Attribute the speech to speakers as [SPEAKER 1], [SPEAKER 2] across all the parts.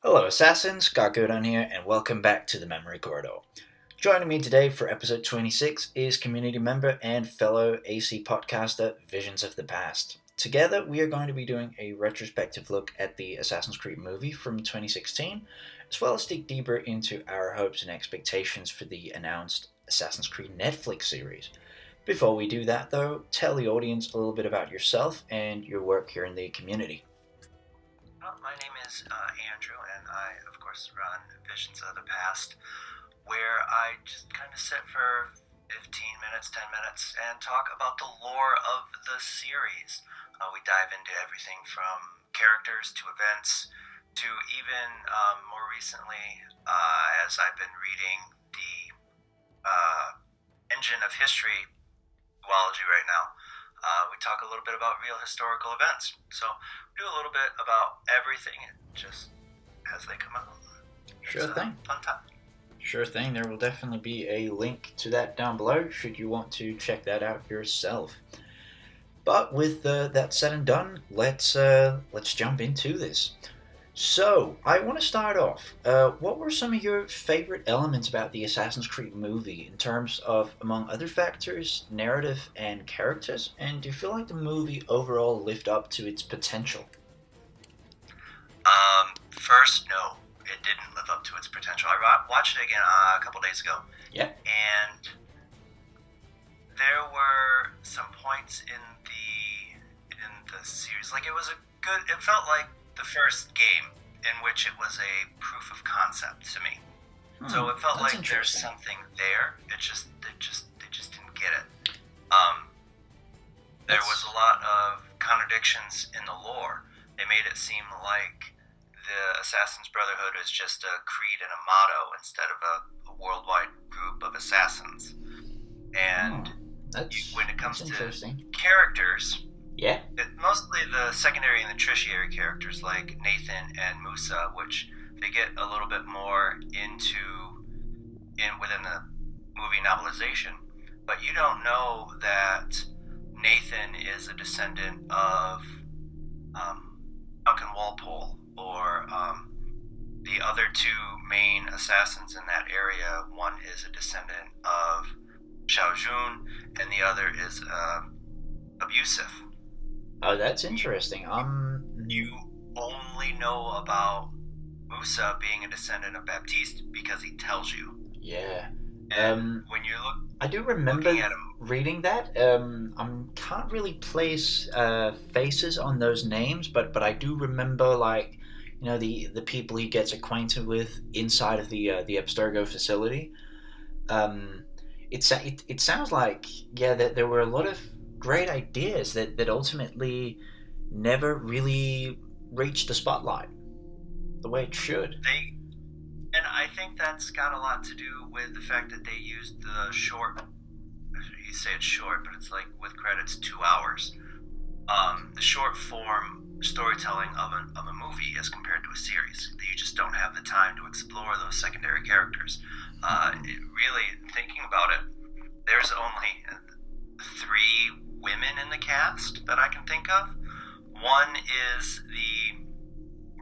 [SPEAKER 1] Hello, Assassins. Gargudon here, and welcome back to the Memory Corridor. Joining me today for episode 26 is community member and fellow AC podcaster Visions of the Past. Together, we are going to be doing a retrospective look at the Assassin's Creed movie from 2016, as well as dig deeper into our hopes and expectations for the announced Assassin's Creed Netflix series. Before we do that, though, tell the audience a little bit about yourself and your work here in the community.
[SPEAKER 2] My name is Andrew, and I, of course, run Visions of the Past, where I just kind of sit for 15 minutes, 10 minutes, and talk about the lore of the series. We dive into everything from characters to events to even more recently, as I've been reading the Engine of History duology right now. We talk a little bit about real historical events. So we do a little bit about everything just as they come out.
[SPEAKER 1] Sure thing.
[SPEAKER 2] Fun time.
[SPEAKER 1] Sure thing. There will definitely be a link to that down below should you want to check that out yourself. But with that said and done, let's jump into this. So, I want to start off. What were some of your favorite elements about the Assassin's Creed movie in terms of, among other factors, narrative and characters? And do you feel like the movie overall lived up to its potential?
[SPEAKER 2] First, no, it didn't live up to its potential. I watched it again a couple days ago.
[SPEAKER 1] Yeah.
[SPEAKER 2] And there were some points in the series, like it felt like the first game in which it was a proof of concept to me. So it felt like there's something there. They just didn't get it. There was a lot of contradictions in the lore. They made it seem like the Assassin's Brotherhood is just a creed and a motto instead of a worldwide group of assassins. And when it comes to characters,
[SPEAKER 1] yeah,
[SPEAKER 2] mostly the secondary and the tertiary characters like Nathan and Musa, which they get a little bit more within the movie novelization. But you don't know that Nathan is a descendant of Duncan Walpole or the other two main assassins in that area. One is a descendant of Xiao Jun, and the other is Abusive.
[SPEAKER 1] Oh, that's interesting.
[SPEAKER 2] You only know about Musa being a descendant of Baptiste because he tells you.
[SPEAKER 1] Yeah.
[SPEAKER 2] And when you look,
[SPEAKER 1] I do remember reading that. I can't really place faces on those names, but I do remember, like, you know, the people he gets acquainted with inside of the Abstergo facility. It sounds like, yeah, that there were a lot of great ideas that ultimately never really reached the spotlight the way it should.
[SPEAKER 2] And I think that's got a lot to do with the fact that they used the short, you say it's short, but it's like with credits 2 hours, the short form storytelling of a movie as compared to a series. You just don't have the time to explore those secondary characters. Really, thinking about it, there's only 3 women in the cast that I can think of. One is the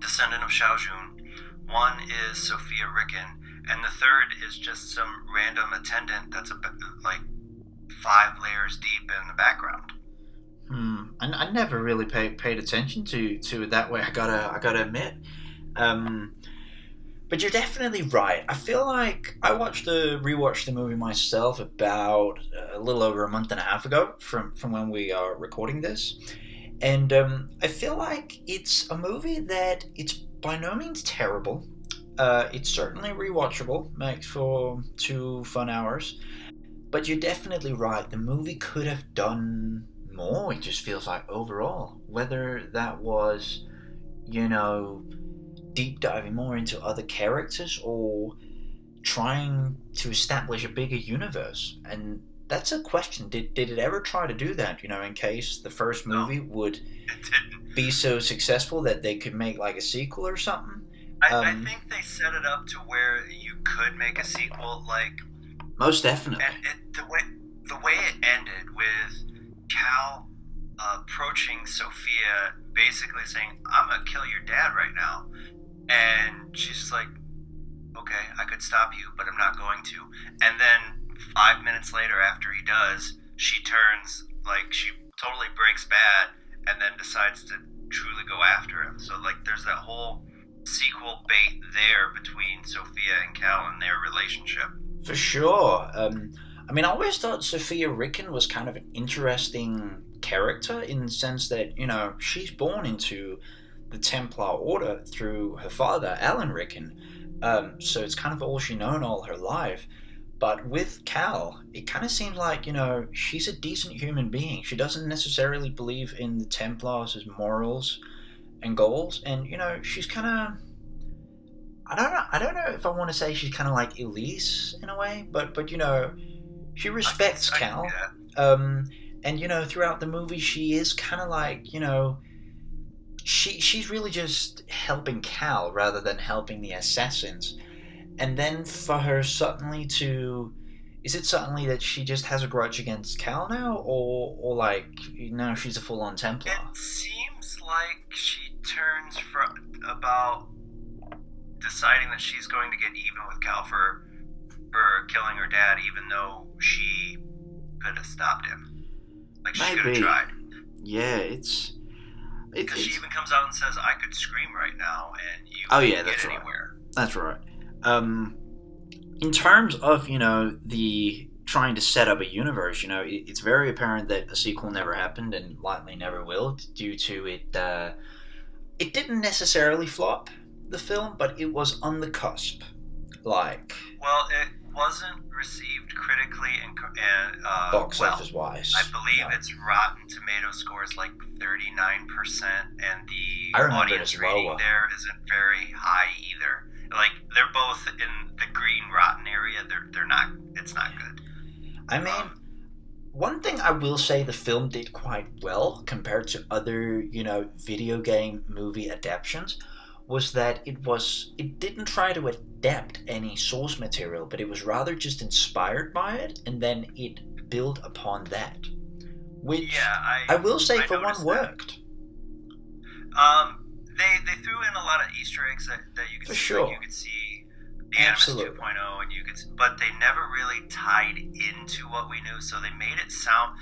[SPEAKER 2] descendant of Xiao Jun, one is Sophia Ricken, and the third is just some random attendant that's like 5 layers deep in the background.
[SPEAKER 1] I never really paid attention to it that way. I gotta admit. But you're definitely right. I feel like I rewatched the movie myself about a little over a month and a half ago from when we are recording this. And I feel like it's a movie that it's by no means terrible. It's certainly rewatchable, makes for 2 fun hours. But you're definitely right. The movie could have done more, it just feels like, overall. Whether that was, you know, deep diving more into other characters or trying to establish a bigger universe. And that's a question. Did it ever try to do that, you know, in case the first movie would be so successful that they could make like a sequel or something?
[SPEAKER 2] I think they set it up to where you could make a sequel, like,
[SPEAKER 1] most definitely.
[SPEAKER 2] And the way it ended with Cal approaching Sophia, basically saying, "I'm gonna kill your dad right now," and she's just like, okay, I could stop you, but I'm not going to. And then 5 minutes later, after he does, she turns like she totally breaks bad, and then decides to truly go after him. So like, there's that whole sequel bait there between Sophia and Cal and their relationship.
[SPEAKER 1] For sure. I mean, I always thought Sophia Ricken was kind of an interesting character in the sense that, she's born into the Templar Order through her father, Alan Ricken. So it's kind of all she known all her life. But with Cal, it kind of seems like, she's a decent human being. She doesn't necessarily believe in the Templars' morals and goals. And, she's kind of. I don't know if I want to say she's kind of like Elise in a way, but she respects Cal. And throughout the movie, she is kind of like she's really just helping Cal rather than helping the assassins. And then for her suddenly to, is it suddenly that she just has a grudge against Cal now, or like she's a full-on Templar?
[SPEAKER 2] It seems like she turns from about deciding that she's going to get even with Cal for killing her dad, even though she could have stopped him. Like, she could have tried.
[SPEAKER 1] Yeah, it's
[SPEAKER 2] because she even comes out and says, "I could scream right now, and you
[SPEAKER 1] can't
[SPEAKER 2] get anywhere."
[SPEAKER 1] That's right. In terms of the trying to set up a universe, it's very apparent that a sequel never happened and likely never will, due to it. It didn't necessarily flop, the film, but it was on the cusp.
[SPEAKER 2] Well, it wasn't received critically and
[SPEAKER 1] box office wise.
[SPEAKER 2] I believe its Rotten Tomato score is like 39%, and the audience rating there isn't very high either. Like, they're both in the green rotten area. They're not. It's not good.
[SPEAKER 1] I mean, one thing I will say the film did quite well compared to other video game movie adaptations was that it didn't try to adapt any source material, but it was rather just inspired by it, and then it built upon that, which I will say for one worked.
[SPEAKER 2] They threw in a lot of Easter eggs that you could see.
[SPEAKER 1] Sure.
[SPEAKER 2] Like, you could see the Animus 2.0, and but they never really tied into what we knew. So they made it sound.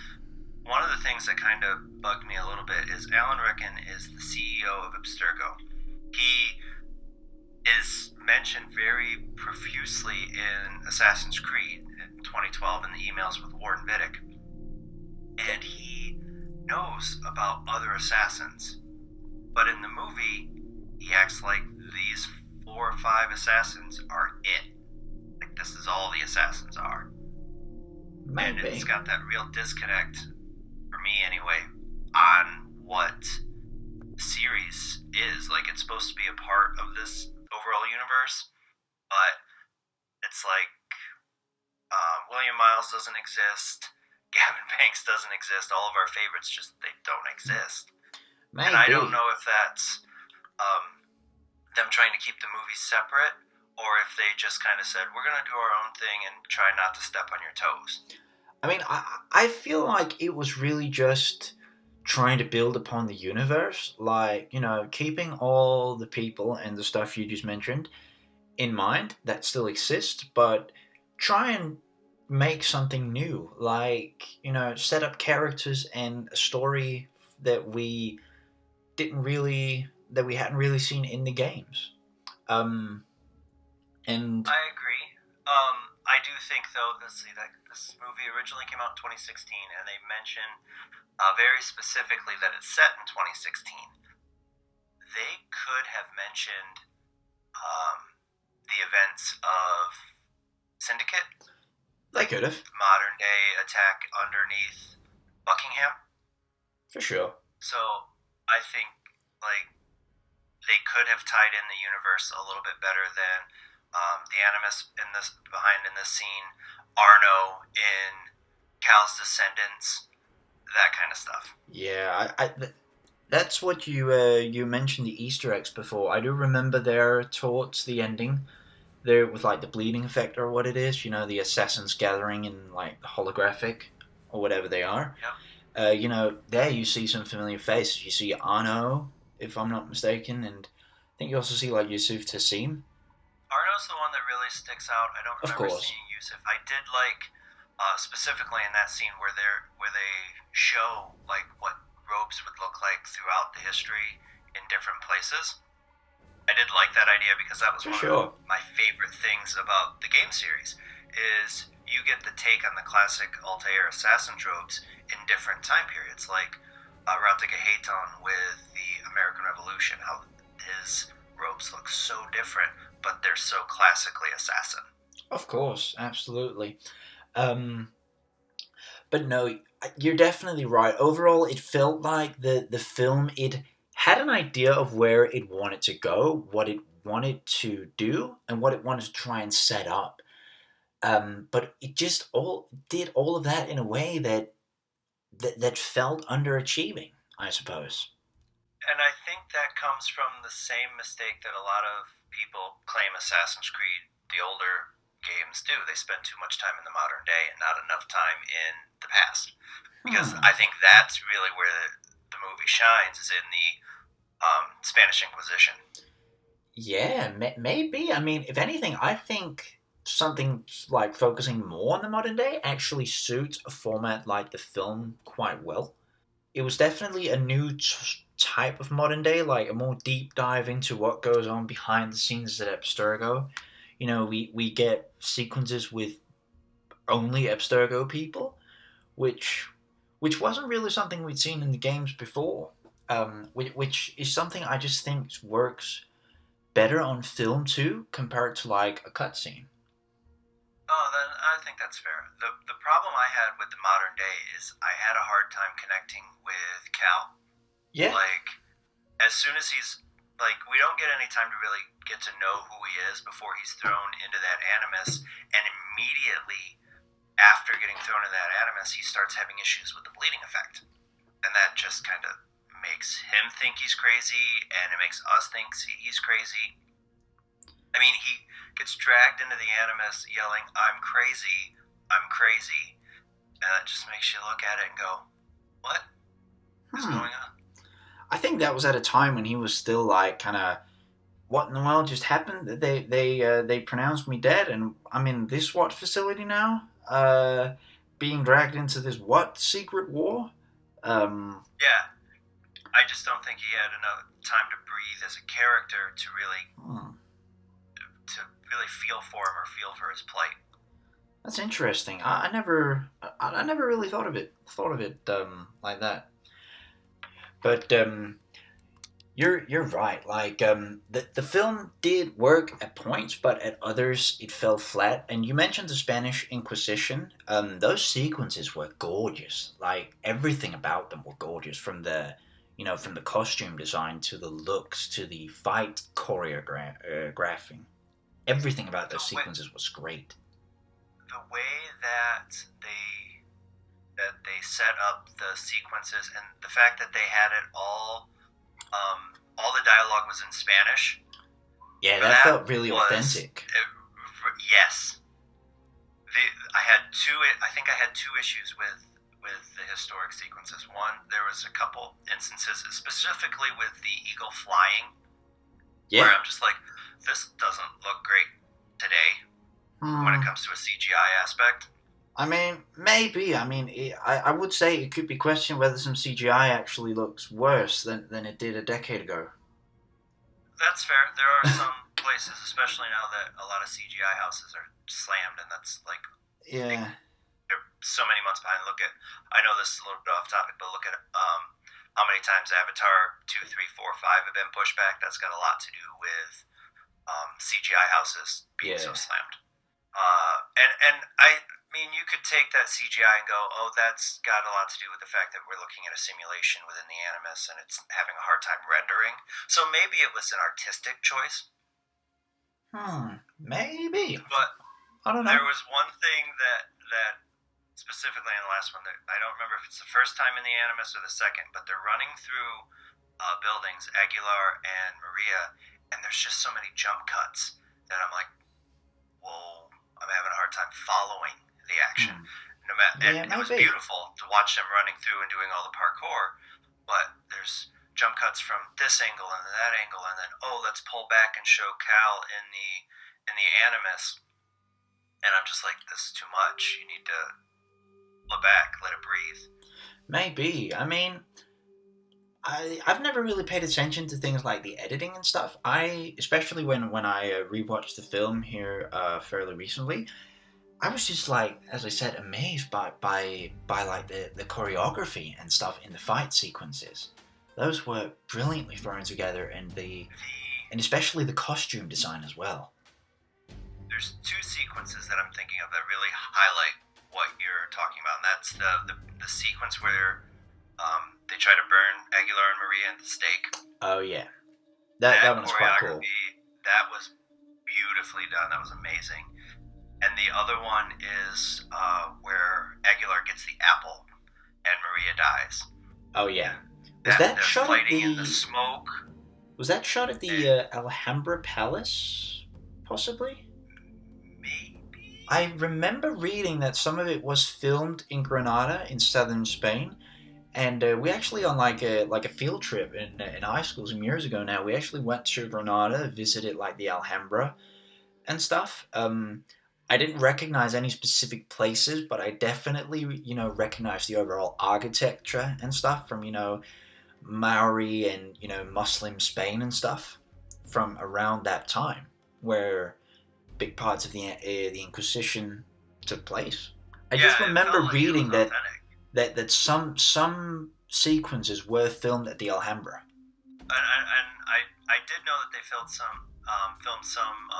[SPEAKER 2] One of the things that kind of bugged me a little bit is Alan Rickman is the CEO of Abstergo. He is mentioned very profusely in Assassin's Creed in 2012 in the emails with Warren Vidic, and he knows about other assassins. But in the movie, he acts like these 4 or 5 assassins are it. Like, this is all the assassins are.
[SPEAKER 1] Maybe.
[SPEAKER 2] And it's got that real disconnect, for me anyway, on what the series is. Like, it's supposed to be a part of this overall universe, but it's like William Miles doesn't exist, Gavin Banks doesn't exist, all of our favorites just, they don't exist.
[SPEAKER 1] Maybe.
[SPEAKER 2] And I don't know if that's them trying to keep the movies separate, or if they just kind of said, we're going to do our own thing and try not to step on your toes.
[SPEAKER 1] I mean, I feel like it was really just trying to build upon the universe, like, keeping all the people and the stuff you just mentioned in mind that still exists, but try and make something new, like, set up characters and a story that we hadn't really seen in the games. And
[SPEAKER 2] I agree. I do think, though, that this movie originally came out in 2016, and they mention very specifically that it's set in 2016. They could have mentioned the events of Syndicate.
[SPEAKER 1] They could have.
[SPEAKER 2] Modern day attack underneath Buckingham.
[SPEAKER 1] For sure.
[SPEAKER 2] So I think, like, they could have tied in the universe a little bit better than the Animus in this scene, Arno in Cal's descendants, that kind of stuff.
[SPEAKER 1] Yeah, that's what you mentioned the Easter eggs before. I do remember there towards the ending, there with like the bleeding effect or what it is, the assassins gathering in like the holographic or whatever they are.
[SPEAKER 2] Yep.
[SPEAKER 1] There you see some familiar faces. You see Arno, if I'm not mistaken, and think you also see like Yusuf Tassim,
[SPEAKER 2] Arno's the one that really sticks out. I don't
[SPEAKER 1] of
[SPEAKER 2] remember
[SPEAKER 1] course.
[SPEAKER 2] seeing Yusuf. I did like specifically in that scene where they show like what robes would look like throughout the history in different places. I did like that idea because that was
[SPEAKER 1] For
[SPEAKER 2] one of
[SPEAKER 1] sure.
[SPEAKER 2] my favorite things about the game series is you get the take on the classic Altair assassin tropes in different time periods, like Rautika Hayton with the American Revolution, how his robes look so different, but they're so classically assassin.
[SPEAKER 1] Of course, absolutely. Um, but no, you're definitely right. Overall, it felt like the film it had an idea of where it wanted to go, what it wanted to do, and what it wanted to try and set up. But it just all did all of that in a way that felt underachieving, I suppose.
[SPEAKER 2] And I think that comes from the same mistake that a lot of people claim Assassin's Creed, the older games, do. They spend too much time in the modern day and not enough time in the past. Because
[SPEAKER 1] Hmm.
[SPEAKER 2] I think that's really where the movie shines, is in the Spanish Inquisition.
[SPEAKER 1] Yeah, maybe. I mean, if anything, I think something like focusing more on the modern day actually suits a format like the film quite well. It was definitely a new type of modern day, like a more deep dive into what goes on behind the scenes at Abstergo. You know, we get sequences with only Abstergo people, which which wasn't really something we'd seen in the games before. Which is something I just think works better on film too, compared to like a cutscene.
[SPEAKER 2] Oh, then I think that's fair. The problem I had with the modern day is I had a hard time connecting with Cal.
[SPEAKER 1] Yeah.
[SPEAKER 2] Like, as soon as he's like, we don't get any time to really get to know who he is before he's thrown into that animus, and immediately after getting thrown into that animus, he starts having issues with the bleeding effect, and that just kind of makes him think he's crazy, and it makes us think he's crazy. I mean, he gets dragged into the animus yelling, "I'm crazy, I'm crazy," and that just makes you look at it and go, "What is
[SPEAKER 1] Hmm.
[SPEAKER 2] going on?"
[SPEAKER 1] I think that was at a time when he was still like kind of, what in the world just happened? They pronounced me dead, and I'm in this what facility now? Being dragged into this what secret war? Um,
[SPEAKER 2] Yeah, I just don't think he had enough time to breathe as a character
[SPEAKER 1] hmm.
[SPEAKER 2] to really feel for him or feel for his plight.
[SPEAKER 1] That's interesting. I never really thought of it like that. But you're right. Like the film did work at points, but at others it fell flat. And you mentioned the Spanish Inquisition. Those sequences were gorgeous. Like everything about them were gorgeous, from the from the costume design to the looks to the fight choreographing. Everything about
[SPEAKER 2] The
[SPEAKER 1] those
[SPEAKER 2] way
[SPEAKER 1] sequences was great.
[SPEAKER 2] the way that they set up the sequences and the fact that they had it all the dialogue was in Spanish.
[SPEAKER 1] Yeah,
[SPEAKER 2] For
[SPEAKER 1] that
[SPEAKER 2] that
[SPEAKER 1] felt really
[SPEAKER 2] was
[SPEAKER 1] authentic.
[SPEAKER 2] yes. I had two. I think I had two issues with the historic sequences. One, there was a couple instances, specifically with the eagle flying, where
[SPEAKER 1] Yeah.
[SPEAKER 2] I'm just like, this doesn't look great today when it
[SPEAKER 1] Hmm.
[SPEAKER 2] comes to a CGI aspect.
[SPEAKER 1] I mean, maybe. I mean, I would say it could be questioned whether some CGI actually looks worse than it did a decade ago.
[SPEAKER 2] That's fair. There are some places, especially now that a lot of CGI houses are slammed, and that's like they,
[SPEAKER 1] Yeah.
[SPEAKER 2] they're so many months behind. Look at, I know this is a little bit off topic, but look at how many times Avatar 2, 3, 4, 5 have been pushed back. That's got a lot to do with CGI houses being so
[SPEAKER 1] Yeah.
[SPEAKER 2] slammed. And I mean, you could take that CGI and go, oh, that's got a lot to do with the fact that we're looking at a simulation within the Animus and it's having a hard time rendering. So maybe it was an artistic choice.
[SPEAKER 1] Maybe.
[SPEAKER 2] But
[SPEAKER 1] I don't know.
[SPEAKER 2] there was one thing that specifically in the last one that I don't remember if it's the first time in the Animus or the second, but they're running through buildings, Aguilar and Maria, and there's just so many jump cuts that I'm like, whoa, I'm having a hard time following the action.
[SPEAKER 1] Hmm.
[SPEAKER 2] And
[SPEAKER 1] Yeah,
[SPEAKER 2] it was
[SPEAKER 1] maybe.
[SPEAKER 2] beautiful to watch them running through and doing all the parkour, but there's jump cuts from this angle and then that angle, and then let's pull back and show Cal in the Animus, and I'm just like, this is too much. You need to pull it back, let it breathe.
[SPEAKER 1] Maybe. I mean, I've never really paid attention to things like the editing and stuff. Especially when I rewatched the film here fairly recently, I was just like, as I said, amazed by like the choreography and stuff in the fight sequences. Those were brilliantly thrown together, and especially the costume design as well.
[SPEAKER 2] There's two sequences that I'm thinking of that really highlight what you're talking about, and that's the sequence where they try to burn Aguilar and Maria at the stake.
[SPEAKER 1] Oh yeah, that one's quite cool.
[SPEAKER 2] That was beautifully done. That was amazing. And the other one is where Aguilar gets the apple and Maria dies.
[SPEAKER 1] Oh yeah. Was that shot
[SPEAKER 2] fighting in the smoke?
[SPEAKER 1] Was that shot at the Alhambra Palace, possibly?
[SPEAKER 2] Maybe.
[SPEAKER 1] I remember reading that some of it was filmed in Granada in southern Spain, and we actually on like a field trip in high school some years ago now. We actually went to Granada, visited like the Alhambra and stuff. I didn't recognize any specific places, but I definitely recognized the overall architecture and stuff from Maori and Muslim Spain and stuff from around that time, where big parts of the Inquisition took place. I just remember reading that some sequences were filmed at the Alhambra.
[SPEAKER 2] And I did know that they filmed some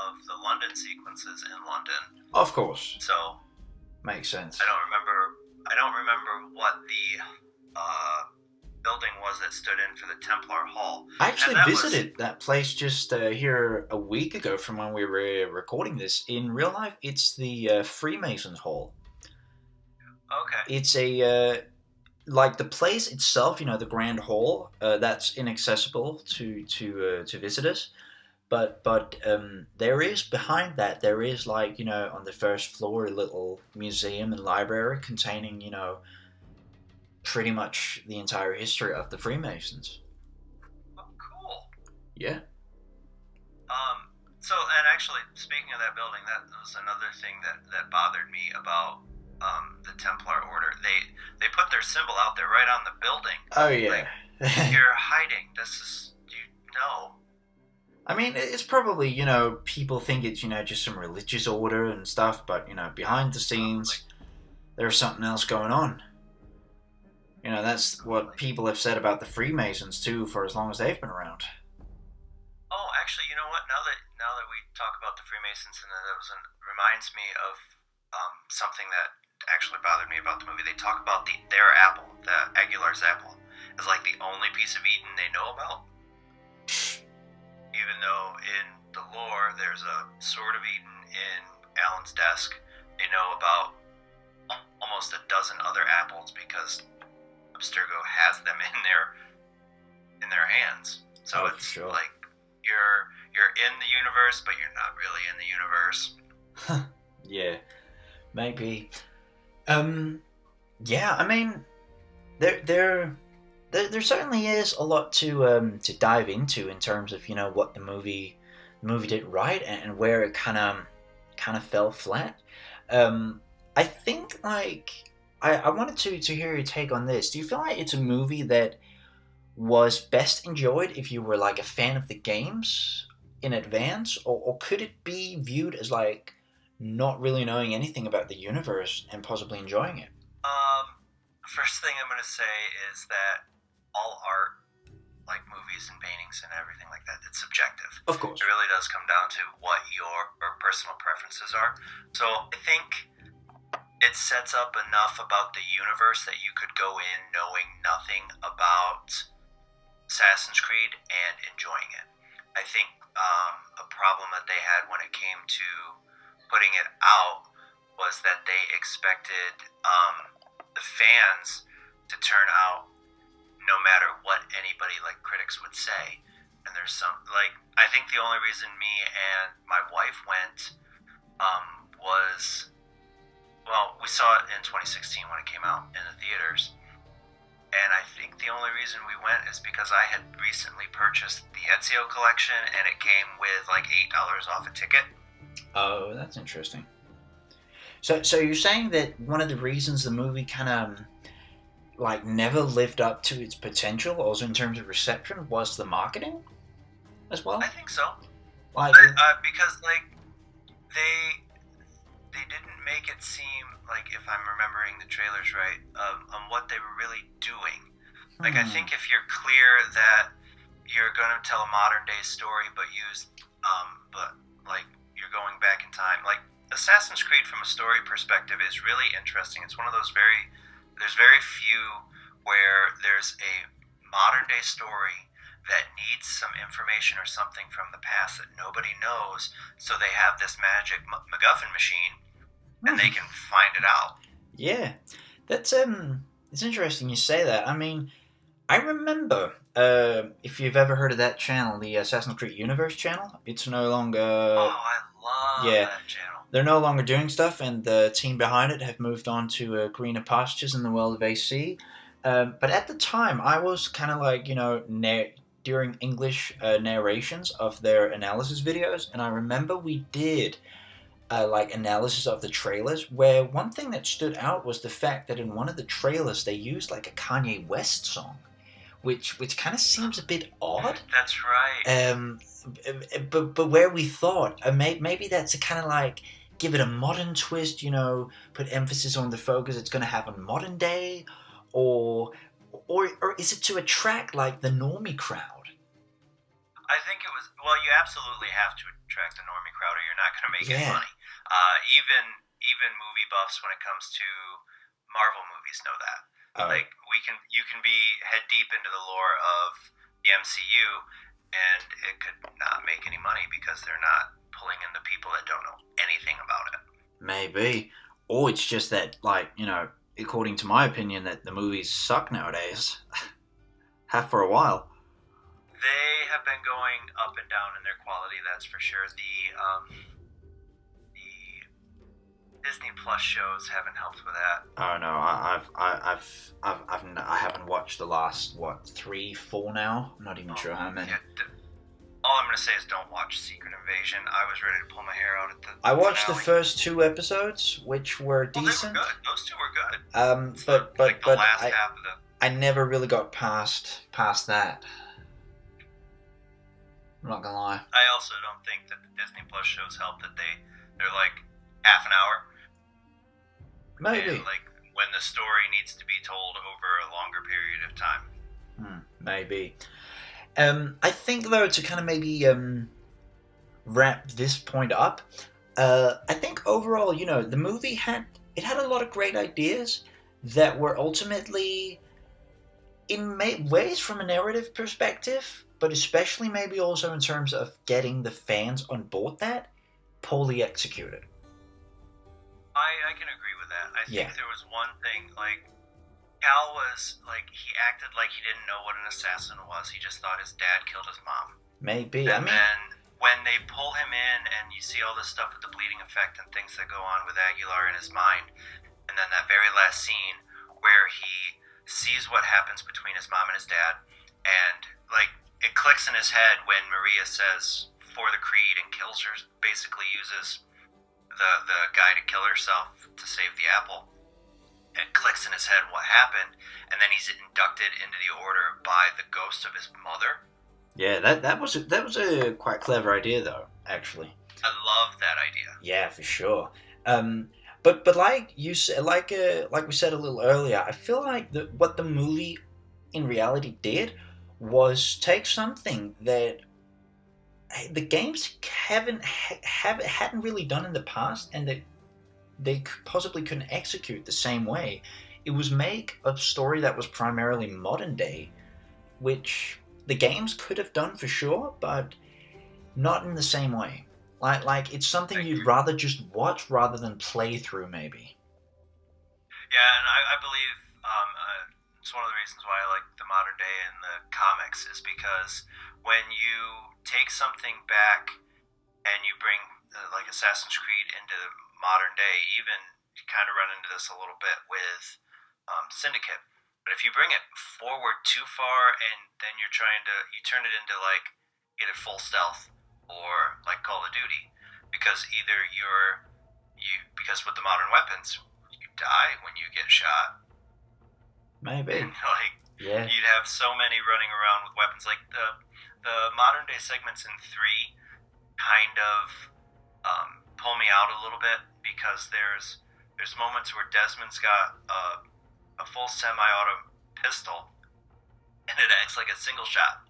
[SPEAKER 2] of the London sequences in London.
[SPEAKER 1] Of course.
[SPEAKER 2] So
[SPEAKER 1] makes sense.
[SPEAKER 2] I don't remember what the building was that stood in for the Templar Hall.
[SPEAKER 1] I actually visited that place just here a week ago from when we were recording this. In real life, it's the Freemasons Hall.
[SPEAKER 2] Okay.
[SPEAKER 1] It's a like the place itself, the Grand Hall. That's inaccessible to visitors. But there is behind that, there is like on the first floor a little museum and library containing pretty much the entire history of the Freemasons.
[SPEAKER 2] Oh, cool.
[SPEAKER 1] Yeah.
[SPEAKER 2] So, and actually, speaking of that building, that was another thing that bothered me about the Templar Order. They put their symbol out there right on the building.
[SPEAKER 1] Oh yeah.
[SPEAKER 2] Like, you're hiding. This is
[SPEAKER 1] I mean, it's probably, people think it's, just some religious order and stuff, but, behind the scenes, there's something else going on. That's what people have said about the Freemasons, too, for as long as they've been around.
[SPEAKER 2] Oh, actually, you know what? Now that we talk about the Freemasons, and that reminds me of something that actually bothered me about the movie. They talk about their apple, the Aguilar's apple, as like the only piece of Eden they know about. Even though in the lore there's a Sword of Eden in Alan's desk, they know about almost a dozen other apples because Abstergo has them in their hands. So it's sure. Like you're in the universe, but you're not really in the universe.
[SPEAKER 1] Yeah, maybe. Yeah, I mean, there certainly is a lot to dive into in terms of what the movie did right and where it kind of fell flat. I think I wanted to hear your take on this. Do you feel like it's a movie that was best enjoyed if you were like a fan of the games in advance, or could it be viewed as like not really knowing anything about the universe and possibly enjoying it?
[SPEAKER 2] First thing I'm going to say is that all art, like movies and paintings and everything like that, it's subjective.
[SPEAKER 1] Of course.
[SPEAKER 2] It really does come down to what your personal preferences are. So I think it sets up enough about the universe that you could go in knowing nothing about Assassin's Creed and enjoying it. I think a problem that they had when it came to putting it out was that they expected the fans to turn out no matter what anybody like critics would say. And there's some I think the only reason me and my wife went was, well, we saw it in 2016 when it came out in the theaters, and I think the only reason we went is because I had recently purchased the Ezio collection, and it came with like $8 off a ticket.
[SPEAKER 1] Oh, that's interesting. So you're saying that one of the reasons the movie kind of like never lived up to its potential, also in terms of reception, was the marketing as
[SPEAKER 2] I
[SPEAKER 1] well?
[SPEAKER 2] think so,
[SPEAKER 1] Like,
[SPEAKER 2] because like they they didn't make it seem like, if I'm remembering the trailers right, on what they were really doing. Like, I think if you're clear that you're going to tell a modern day story, but like you're going back in time, like Assassin's Creed from a story perspective is really interesting. It's one of those there's very few where there's a modern day story that needs some information or something from the past that nobody knows, so they have this magic MacGuffin machine and they can find it out.
[SPEAKER 1] yeah, that's it's interesting you say that. I mean, I remember if you've ever heard of that channel, the Assassin's Creed Universe channel. It's no longer,
[SPEAKER 2] Oh, I love
[SPEAKER 1] yeah,
[SPEAKER 2] that channel.
[SPEAKER 1] they're no longer doing stuff, and the team behind it have moved on to greener pastures in the world of AC. But at the time, I was kind of like, during English narrations of their analysis videos, and I remember we did like analysis of the trailers, where one thing that stood out was the fact that in one of the trailers they used like a Kanye West song, which kind of seems a bit odd.
[SPEAKER 2] That's right.
[SPEAKER 1] Um, but where we thought maybe that's a kind of like give it a modern twist, put emphasis on the focus it's going to have on modern day, or or is it to attract like the normie crowd?
[SPEAKER 2] I think it was, well, you absolutely have to attract the normie crowd or you're not going to make any
[SPEAKER 1] Yeah.
[SPEAKER 2] money. Even movie buffs, when it comes to Marvel movies, know that.
[SPEAKER 1] Oh,
[SPEAKER 2] Like, you can be head deep into the lore of the MCU, and it could not make any money because they're not pulling in the people that don't know anything about it.
[SPEAKER 1] maybe. Or it's just that, like, according to my opinion, that the movies suck nowadays. Have for a while.
[SPEAKER 2] They have been going up and down in their quality, that's for sure. The Disney Plus shows haven't helped with that.
[SPEAKER 1] Oh no, I haven't watched the last what 3, 4 now. I'm not even sure how many.
[SPEAKER 2] Yeah, all I'm gonna say is don't watch Secret Invasion. I was ready to pull my hair out at the
[SPEAKER 1] I watched the
[SPEAKER 2] finale.
[SPEAKER 1] first 2 episodes, which were
[SPEAKER 2] Well, they were
[SPEAKER 1] decent.
[SPEAKER 2] good. Those two were good. It's
[SPEAKER 1] But
[SPEAKER 2] like the last
[SPEAKER 1] I
[SPEAKER 2] half of the.
[SPEAKER 1] I never really got past that. I'm not gonna lie.
[SPEAKER 2] I also don't think that the Disney Plus shows help. That they're like half an hour.
[SPEAKER 1] Maybe.
[SPEAKER 2] And like when the story needs to be told over a longer period of time.
[SPEAKER 1] Maybe. I think though to kind of maybe wrap this point up, I think overall, the movie had a lot of great ideas that were ultimately, in ways from a narrative perspective, but especially maybe also in terms of getting the fans on board, that poorly executed.
[SPEAKER 2] I can agree with that. I think
[SPEAKER 1] Yeah,
[SPEAKER 2] there was one thing, like Cal was like, he acted like he didn't know what an assassin was. He just thought his dad killed his mom.
[SPEAKER 1] maybe. I
[SPEAKER 2] And
[SPEAKER 1] mean,
[SPEAKER 2] then when they pull him in and you see all this stuff with the bleeding effect and things that go on with Aguilar in his mind, and then that very last scene where he sees what happens between his mom and his dad, and like it clicks in his head when Maria says for the creed and kills her, basically uses the guy to kill herself to save the apple. It clicks in his head what happened, and then he's inducted into the order by the ghost of his mother.
[SPEAKER 1] yeah, that was a quite clever idea though, actually.
[SPEAKER 2] I love that idea.
[SPEAKER 1] Yeah, for sure. But like you said, like we said a little earlier, I feel like what the movie in reality did was take something that the games hadn't really done in the past, and that they possibly couldn't execute the same way. It was make a story that was primarily modern day, which the games could have done for sure, but not in the same way. Like it's something you'd rather just watch rather than play through, maybe.
[SPEAKER 2] Yeah, and I believe it's one of the reasons why I like the modern day and the comics is because when you take something back and you bring like Assassin's Creed into modern day, even you kind of run into this a little bit with Syndicate. But But if you bring it forward too far and then you turn it into like either full stealth or like Call of Duty, because either because with the modern weapons you die when you get shot.
[SPEAKER 1] Maybe.
[SPEAKER 2] And like
[SPEAKER 1] Yeah.
[SPEAKER 2] you'd have so many running around with weapons. Like the modern day segments in 3 kind of pull me out a little bit, because there's moments where Desmond's got a full semi-auto pistol and it acts like a single shot,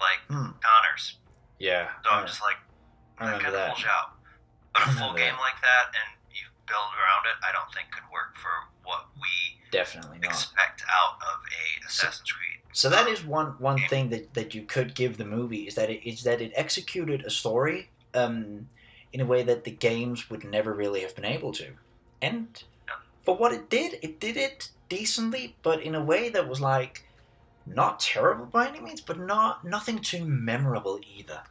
[SPEAKER 2] like Connor's.
[SPEAKER 1] Yeah.
[SPEAKER 2] So I'm just like, that kind of pulls you out. But a full game like that and you build around it, I don't think could work for what we
[SPEAKER 1] definitely not
[SPEAKER 2] expect out of a Assassin's Creed.
[SPEAKER 1] So that is one thing that you could give the movie, is that it executed a story in a way that the games would never really have been able to. And for what it did it decently, but in a way that was like not terrible by any means, but nothing too memorable either.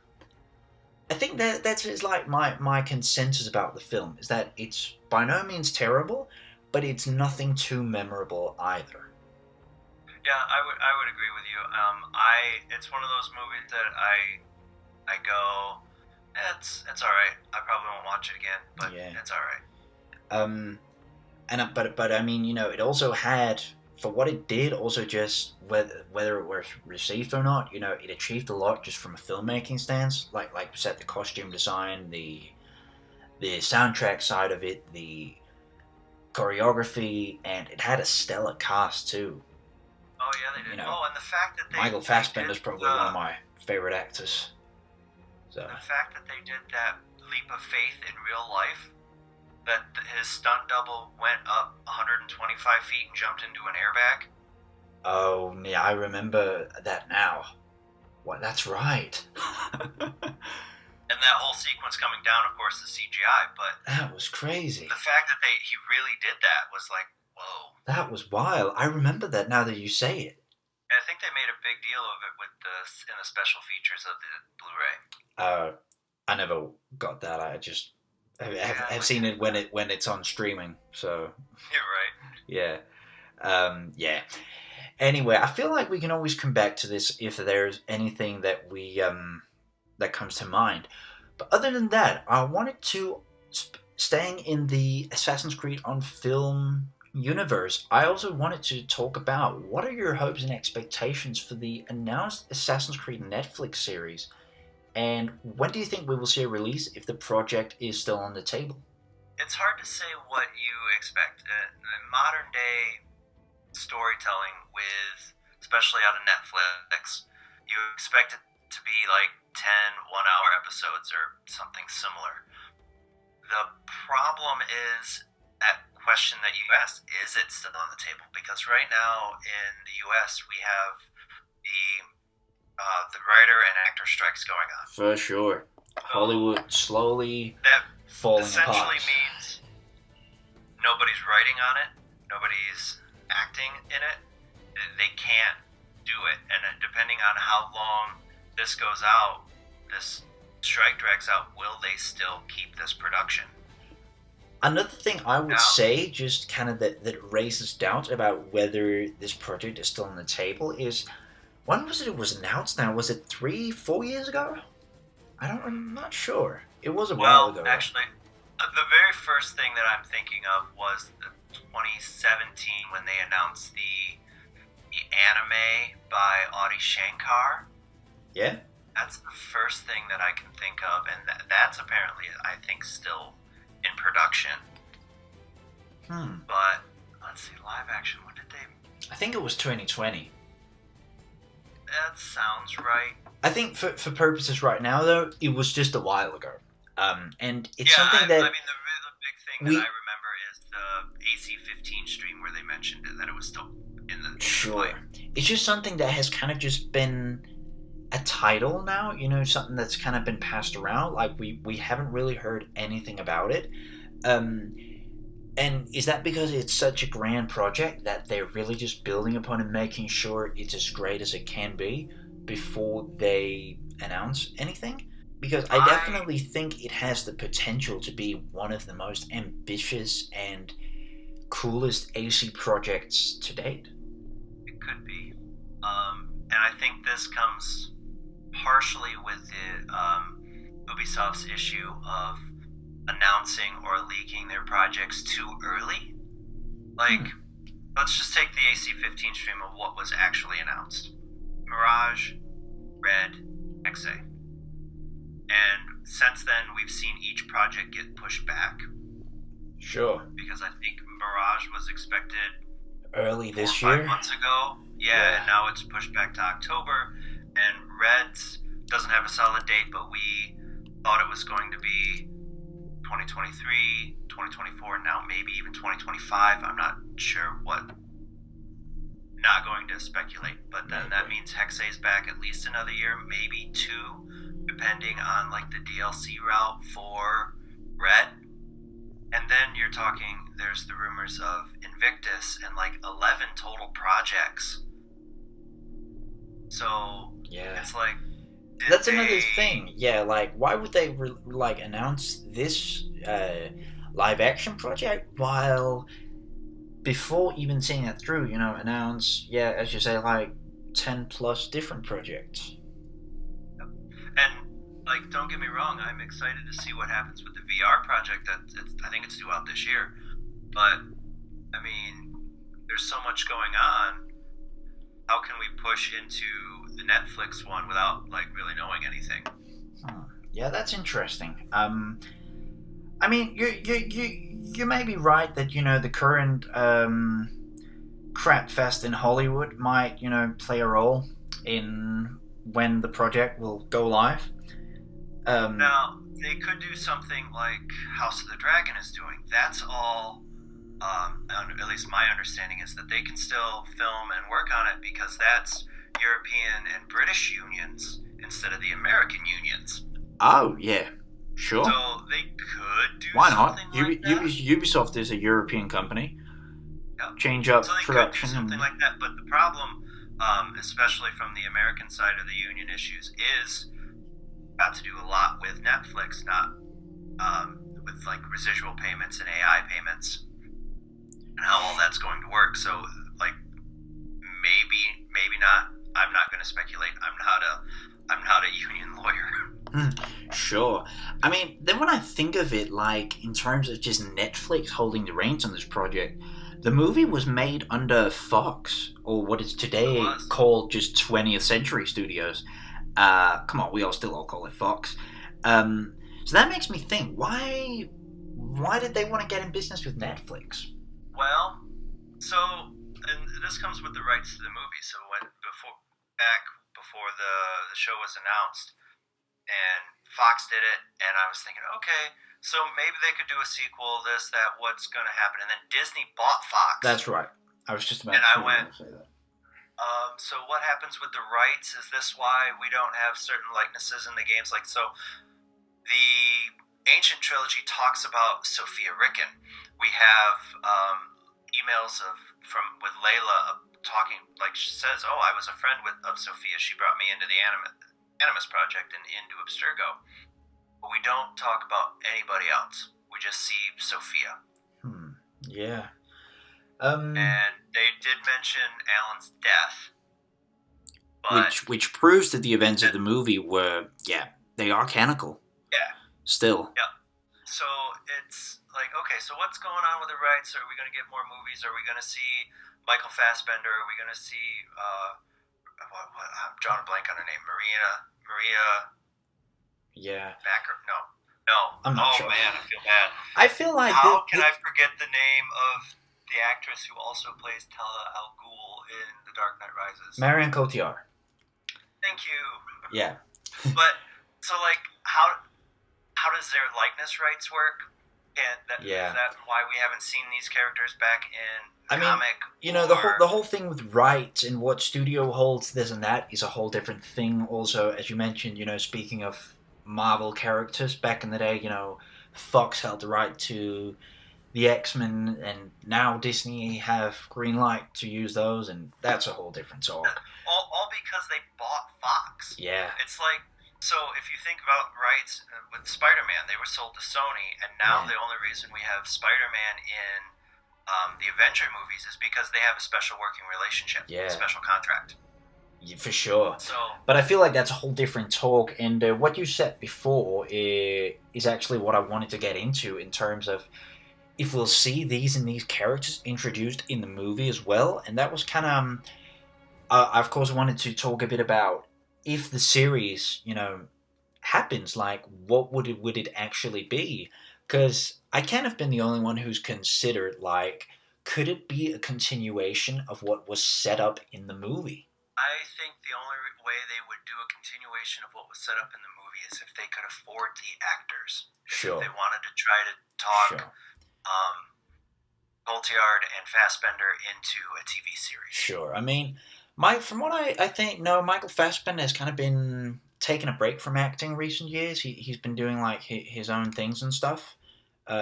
[SPEAKER 1] I think that's like my consensus about the film, is that it's by no means terrible, but it's nothing too memorable either.
[SPEAKER 2] Yeah, I would agree with you. It's one of those movies that I go, it's all right. I probably won't watch it again, but it's all right.
[SPEAKER 1] But I mean, it also had, for what it did, also just whether it was received or not, it achieved a lot just from a filmmaking stance, like we said, the costume design, the soundtrack side of it, the choreography, and it had a stellar cast too.
[SPEAKER 2] Oh yeah, they did. And the fact that
[SPEAKER 1] Michael Fassbender is probably one of my favorite actors. So
[SPEAKER 2] the fact that they did that leap of faith in real life, that his stunt double went up 125 feet and jumped into an airbag.
[SPEAKER 1] Oh yeah, I remember that now. What? That's right.
[SPEAKER 2] And that whole sequence coming down, of course, is CGI, but
[SPEAKER 1] that was crazy.
[SPEAKER 2] The fact that he really did that was like, whoa.
[SPEAKER 1] That was wild. I remember that now that you say it.
[SPEAKER 2] And I think they made a big deal of it in the special features of the Blu-ray.
[SPEAKER 1] I never got that. I just have seen it when it's on streaming. So
[SPEAKER 2] You're right.
[SPEAKER 1] Yeah. Yeah. Anyway, I feel like we can always come back to this if there's anything that that comes to mind. But other than that, I wanted to, staying in the Assassin's Creed on film universe, I also wanted to talk about what are your hopes and expectations for the announced Assassin's Creed Netflix series, and when do you think we will see a release if the project is still on the table?
[SPEAKER 2] It's hard to say what you expect. Modern day storytelling, especially out of Netflix, you expect it to be like 10 one-hour episodes or something similar. The problem is that question that you asked, is it still on the table? Because right now in the US we have the writer and actor strikes going on.
[SPEAKER 1] For sure. Hollywood slowly falling apart.
[SPEAKER 2] That essentially means nobody's writing on it, nobody's acting in it, they can't do it. And depending on how long this goes out, this strike drags out, will they still keep this production?
[SPEAKER 1] Another thing I would say, just kind of that raises doubt about whether this project is still on the table, is when was it was announced now? Was it 3-4 years ago? I'm not sure. It was a while ago.
[SPEAKER 2] Well, actually, the very first thing that I'm thinking of was the 2017 when they announced the anime by Audie Shankar.
[SPEAKER 1] Yeah?
[SPEAKER 2] That's the first thing that I can think of, and that's apparently, I think, still in production. But, let's see, live action, when did they...
[SPEAKER 1] I think it was 2020.
[SPEAKER 2] That sounds right.
[SPEAKER 1] I think for purposes right now, though, it was just a while ago. And it's something that...
[SPEAKER 2] I mean, the big thing that I remember is the AC-15 stream where they mentioned it, that it was still in the...
[SPEAKER 1] Sure.
[SPEAKER 2] Play.
[SPEAKER 1] It's just something that has kind of just been a title now, something that's kind of been passed around. Like, we haven't really heard anything about it. And is that because it's such a grand project that they're really just building upon and making sure it's as great as it can be before they announce anything? Because I definitely think it has the potential to be one of the most ambitious and coolest AC projects to date.
[SPEAKER 2] and I think this comes partially with the Ubisoft's issue of announcing or leaking their projects too early. Like, let's just take the AC-15 stream of what was actually announced. Mirage, Red, Hexe. And since then, we've seen each project get pushed back.
[SPEAKER 1] Sure.
[SPEAKER 2] Because I think Mirage was expected
[SPEAKER 1] early this
[SPEAKER 2] 4 or 5
[SPEAKER 1] year.
[SPEAKER 2] months ago. Yeah, and now it's pushed back to October. And Reds doesn't have a solid date, but we thought it was going to be 2023, 2024, now maybe even 2025. I'm not sure what. Not going to speculate, but then that means Hexe is back at least another year, maybe 2, depending on like the DLC route for Red. And then you're talking, there's the rumors of Invictus and like 11 total projects. So
[SPEAKER 1] yeah,
[SPEAKER 2] it's like
[SPEAKER 1] that's another thing. Yeah, like why would they like announce this live action project while before even seeing it through, announce, as you say, like 10 plus different projects.
[SPEAKER 2] And like, don't get me wrong, I'm excited to see what happens with the VR project. I think it's due out this year. But I mean, there's so much going on. How can we push into the Netflix one without like really knowing anything?
[SPEAKER 1] Yeah, that's interesting. I mean, you may be right that the current crap fest in Hollywood might play a role in when the project will go live.
[SPEAKER 2] Now they could do something like House of the Dragon is doing. That's all. At least my understanding is that they can still film and work on it because that's European and British unions instead of the American unions.
[SPEAKER 1] Oh yeah. Sure.
[SPEAKER 2] So they could do
[SPEAKER 1] Why not?
[SPEAKER 2] something like that.
[SPEAKER 1] Ubisoft is a European company.
[SPEAKER 2] Yeah.
[SPEAKER 1] Change up
[SPEAKER 2] so they
[SPEAKER 1] production.
[SPEAKER 2] Could do something like that, but the problem, especially from the American side of the union issues, is got to do a lot with Netflix, not with like residual payments and AI payments, and how all that's going to work. So like maybe not. I'm not going to speculate. I'm not a union lawyer.
[SPEAKER 1] Sure. I mean, then when I think of it, like, in terms of just Netflix holding the reins on this project, the movie was made under Fox, or what is today called just 20th Century Studios. Come on, we all still all call it Fox. So that makes me think, why did they want to get in business with Netflix?
[SPEAKER 2] Well, and this comes with the rights to the movie. So before the show was announced, and Fox did it, and I was thinking, okay, so maybe they could do a sequel, this, that, what's going to happen? And then Disney bought Fox.
[SPEAKER 1] That's right. I was just about
[SPEAKER 2] to
[SPEAKER 1] say that.
[SPEAKER 2] So what happens with the rights? Is this why we don't have certain likenesses in the games? Like, so the Ancient Trilogy talks about Sophia Ricken. We have emails with Layla talking, like she says, oh, I was a friend of Sophia. She brought me into the Animus Project and into Abstergo. But we don't talk about anybody else. We just see Sophia.
[SPEAKER 1] Yeah.
[SPEAKER 2] And they did mention Alan's death. But
[SPEAKER 1] which proves that the events of the movie were, they are canonical.
[SPEAKER 2] Yeah.
[SPEAKER 1] Still.
[SPEAKER 2] Yeah. So it's like, okay, so what's going on with the rights? Are we going to get more movies? Are we going to see Michael Fassbender? Are we going to see, I'm drawing a blank on her name, Maria.
[SPEAKER 1] Yeah.
[SPEAKER 2] Backer? No.
[SPEAKER 1] I'm not sure.
[SPEAKER 2] Oh man, I feel bad.
[SPEAKER 1] I feel like
[SPEAKER 2] how can I forget the name of the actress who also plays Talia al Ghul in The Dark Knight Rises?
[SPEAKER 1] Marion Cotillard.
[SPEAKER 2] Thank you.
[SPEAKER 1] Yeah.
[SPEAKER 2] But so like, how does their likeness rights work? Is that why we haven't seen these characters back in comic?
[SPEAKER 1] The whole thing with rights and what studio holds this and that is a whole different thing. Also, as you mentioned, speaking of Marvel characters back in the day, Fox held the right to the X-Men, and now Disney have green light to use those, and that's a whole different talk.
[SPEAKER 2] All because they bought Fox.
[SPEAKER 1] Yeah.
[SPEAKER 2] It's like, so if you think about rights with Spider-Man, they were sold to Sony, and now the only reason we have Spider-Man in the Avenger movies is because they have a special working relationship, a special contract.
[SPEAKER 1] Yeah, for sure.
[SPEAKER 2] So
[SPEAKER 1] But I feel like that's a whole different talk. And what you said before is actually what I wanted to get into in terms of if we'll see these and these characters introduced in the movie as well. And that was kind of, I of course wanted to talk a bit about if the series, happens, like what would it actually be? Because I can't have been the only one who's considered like, could it be a continuation of what was set up in the movie?
[SPEAKER 2] I think the only way they would do a continuation of what was set up in the movie is if they could afford the actors. If
[SPEAKER 1] Sure.
[SPEAKER 2] they wanted to try to talk
[SPEAKER 1] Sure.
[SPEAKER 2] Goltiard and Fassbender into a TV series.
[SPEAKER 1] Sure. I mean, from what I think, no, Michael Fassbender has kind of been taking a break from acting recent years. He's been doing like his own things and stuff.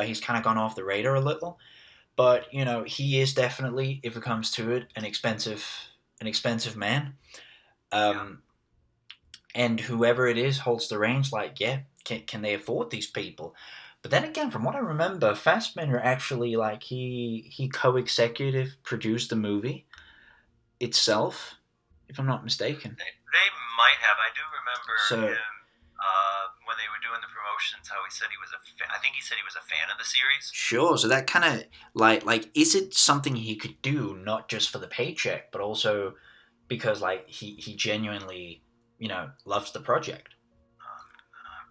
[SPEAKER 1] He's kind of gone off the radar a little, but he is definitely, if it comes to it, an expensive man. Um, and whoever it is holds the reins. Like, yeah, can they afford these people? But then again, from what I remember, Fassbender actually like he co-executive produced the movie itself, if I'm not mistaken.
[SPEAKER 2] They might have. I do remember
[SPEAKER 1] So
[SPEAKER 2] him when they were doing the promotions. How he said he was I think he said he was a fan of the series.
[SPEAKER 1] sure, so that kind of like is it something he could do not just for the paycheck, but also because like he genuinely loves the project?